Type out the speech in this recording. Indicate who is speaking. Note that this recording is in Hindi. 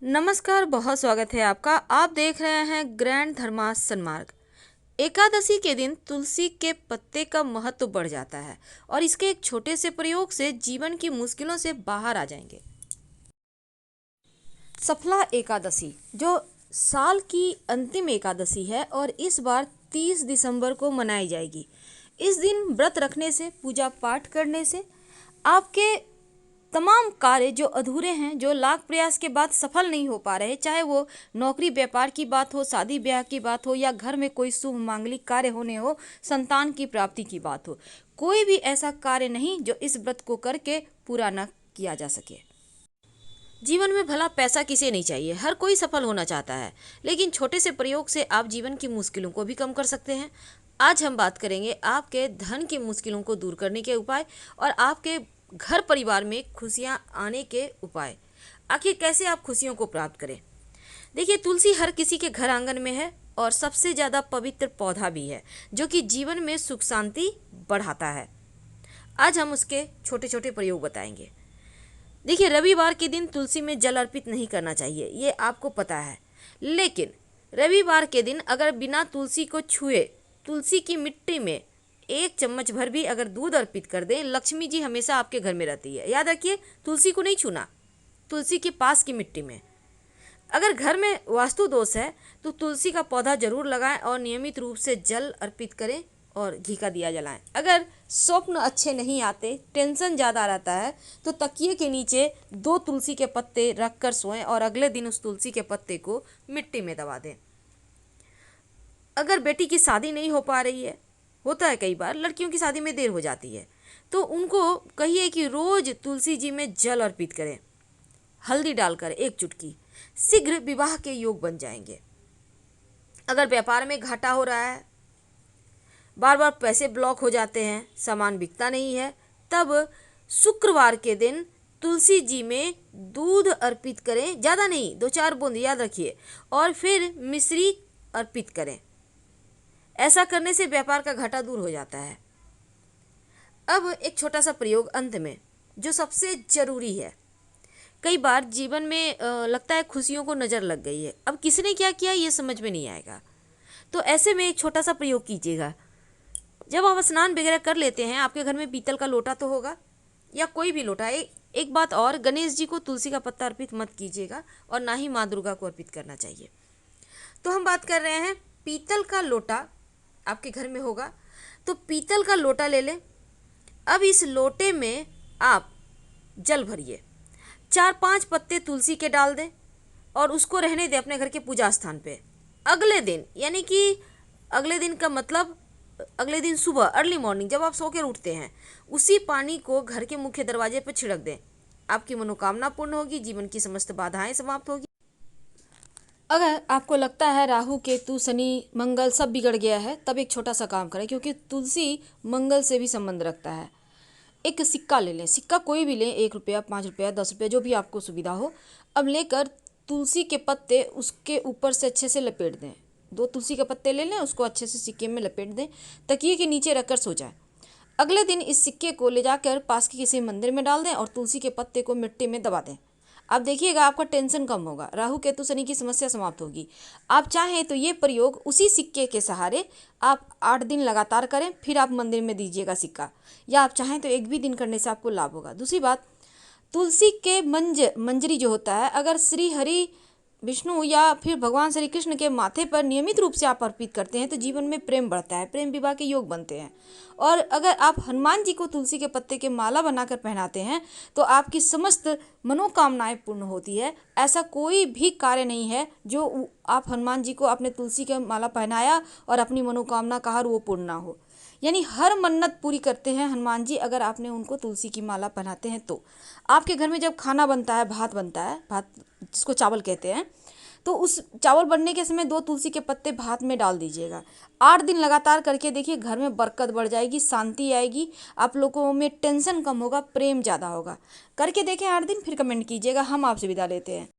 Speaker 1: नमस्कार, बहुत स्वागत है आपका। आप देख रहे हैं ग्रैंड धर्मास सन्मार्ग। एकादशी के दिन तुलसी के पत्ते का महत्व बढ़ जाता है और इसके एक छोटे से प्रयोग से जीवन की मुश्किलों से बाहर आ जाएंगे। सफला एकादशी जो साल की अंतिम एकादशी है और इस बार 30 दिसंबर को मनाई जाएगी। इस दिन व्रत रखने से, पूजा पाठ करने से आपके तमाम कार्य जो अधूरे हैं, जो लाख प्रयास के बाद सफल नहीं हो पा रहे, चाहे वो नौकरी व्यापार की बात हो, शादी ब्याह की बात हो या घर में कोई शुभ मांगलिक कार्य होने हो, संतान की प्राप्ति की बात हो, कोई भी ऐसा कार्य नहीं जो इस व्रत को करके पूरा न किया जा सके। जीवन में भला पैसा किसे नहीं चाहिए, हर कोई सफल होना चाहता है, लेकिन छोटे से प्रयोग से आप जीवन की मुश्किलों को भी कम कर सकते हैं। आज हम बात करेंगे आपके धन की मुश्किलों को दूर करने के उपाय और आपके घर परिवार में खुशियां आने के उपाय। आखिर कैसे आप खुशियों को प्राप्त करें। देखिए, तुलसी हर किसी के घर आंगन में है और सबसे ज़्यादा पवित्र पौधा भी है जो कि जीवन में सुख शांति बढ़ाता है। आज हम उसके छोटे छोटे प्रयोग बताएंगे। देखिए, रविवार के दिन तुलसी में जल अर्पित नहीं करना चाहिए, ये आपको पता है, लेकिन रविवार के दिन अगर बिना तुलसी को छुए तुलसी की मिट्टी में 1 चम्मच भर भी अगर दूध अर्पित कर दें, लक्ष्मी जी हमेशा आपके घर में रहती है। याद रखिए, तुलसी को नहीं छूना, तुलसी के पास की मिट्टी में। अगर घर में वास्तु दोष है तो तुलसी का पौधा जरूर लगाएं और नियमित रूप से जल अर्पित करें और घी का दिया जलाएं। अगर स्वप्न अच्छे नहीं आते, टेंशन ज़्यादा रहता है, तो तकिए के नीचे 2 तुलसी के पत्ते रख कर सोएं और अगले दिन उस तुलसी के पत्ते को मिट्टी में दबा दें। अगर बेटी की शादी नहीं हो पा रही है, होता है कई बार लड़कियों की शादी में देर हो जाती है, तो उनको कहिए कि रोज तुलसी जी में जल अर्पित करें, हल्दी डालकर 1 चुटकी। शीघ्र विवाह के योग बन जाएंगे। अगर व्यापार में घाटा हो रहा है, बार बार पैसे ब्लॉक हो जाते हैं, सामान बिकता नहीं है, तब शुक्रवार के दिन तुलसी जी में दूध अर्पित करें, ज़्यादा नहीं, 2-4 बूंद, याद रखिए, और फिर मिश्री अर्पित करें। ऐसा करने से व्यापार का घाटा दूर हो जाता है। अब एक छोटा सा प्रयोग अंत में जो सबसे जरूरी है। कई बार जीवन में लगता है खुशियों को नज़र लग गई है, अब किसने क्या किया ये समझ में नहीं आएगा, तो ऐसे में एक छोटा सा प्रयोग कीजिएगा। जब आप स्नान वगैरह कर लेते हैं, आपके घर में पीतल का लोटा तो होगा या कोई भी लोटा। एक बात और, गणेश जी को तुलसी का पत्ता अर्पित मत कीजिएगा और ना ही माँ दुर्गा को अर्पित करना चाहिए। तो हम बात कर रहे हैं, पीतल का लोटा आपके घर में होगा तो पीतल का लोटा ले लें। अब इस लोटे में आप जल भरिए, 4-5 पत्ते तुलसी के डाल दें और उसको रहने दें अपने घर के पूजा स्थान पे। अगले दिन, यानी कि अगले दिन का मतलब अगले दिन सुबह अर्ली मॉर्निंग जब आप सो कर उठते हैं, उसी पानी को घर के मुख्य दरवाजे पर छिड़क दें। आपकी मनोकामना पूर्ण होगी, जीवन की समस्त बाधाएं समाप्त होगी। अगर आपको लगता है राहु केतु शनि मंगल सब बिगड़ गया है, तब एक छोटा सा काम करें, क्योंकि तुलसी मंगल से भी संबंध रखता है। एक सिक्का ले लें, सिक्का कोई भी लें, 1 रुपया, 5 रुपया, 10 रुपया, जो भी आपको सुविधा हो। अब लेकर तुलसी के पत्ते उसके ऊपर से अच्छे से लपेट दें। 2 तुलसी के पत्ते ले लें, उसको अच्छे से सिक्के में लपेट दें, तकिए के नीचे रखकर सो जाए। अगले दिन इस सिक्के को ले जाकर पास के किसी मंदिर में डाल दें और तुलसी के पत्ते को मिट्टी में दबा दें। आप देखिएगा आपका टेंशन कम होगा, राहु केतु शनि की समस्या समाप्त होगी। आप चाहें तो ये प्रयोग उसी सिक्के के सहारे आप 8 दिन लगातार करें, फिर आप मंदिर में दीजिएगा सिक्का, या आप चाहें तो एक भी दिन करने से आपको लाभ होगा। दूसरी बात, तुलसी के मंजरी जो होता है, अगर श्री हरि विष्णु या फिर भगवान श्री कृष्ण के माथे पर नियमित रूप से आप अर्पित करते हैं तो जीवन में प्रेम बढ़ता है, प्रेम विवाह के योग बनते हैं। और अगर आप हनुमान जी को तुलसी के पत्ते के माला बनाकर पहनाते हैं तो आपकी समस्त मनोकामनाएं पूर्ण होती है। ऐसा कोई भी कार्य नहीं है जो आप हनुमान जी को आपने तुलसी के माला पहनाया और अपनी मनोकामना कहा वो पूर्ण ना हो। यानी हर मन्नत पूरी करते हैं हनुमान जी, अगर आपने उनको तुलसी की माला पहनाते हैं तो। आपके घर में जब खाना बनता है, भात बनता है, भात जिसको चावल कहते हैं, तो उस चावल बनने के समय 2 तुलसी के पत्ते भात में डाल दीजिएगा। 8 दिन लगातार करके देखिए, घर में बरकत बढ़ जाएगी, शांति आएगी, आप लोगों में टेंशन कम होगा, प्रेम ज़्यादा होगा। करके देखें 8 दिन, फिर कमेंट कीजिएगा। हम आपसे विदा लेते हैं।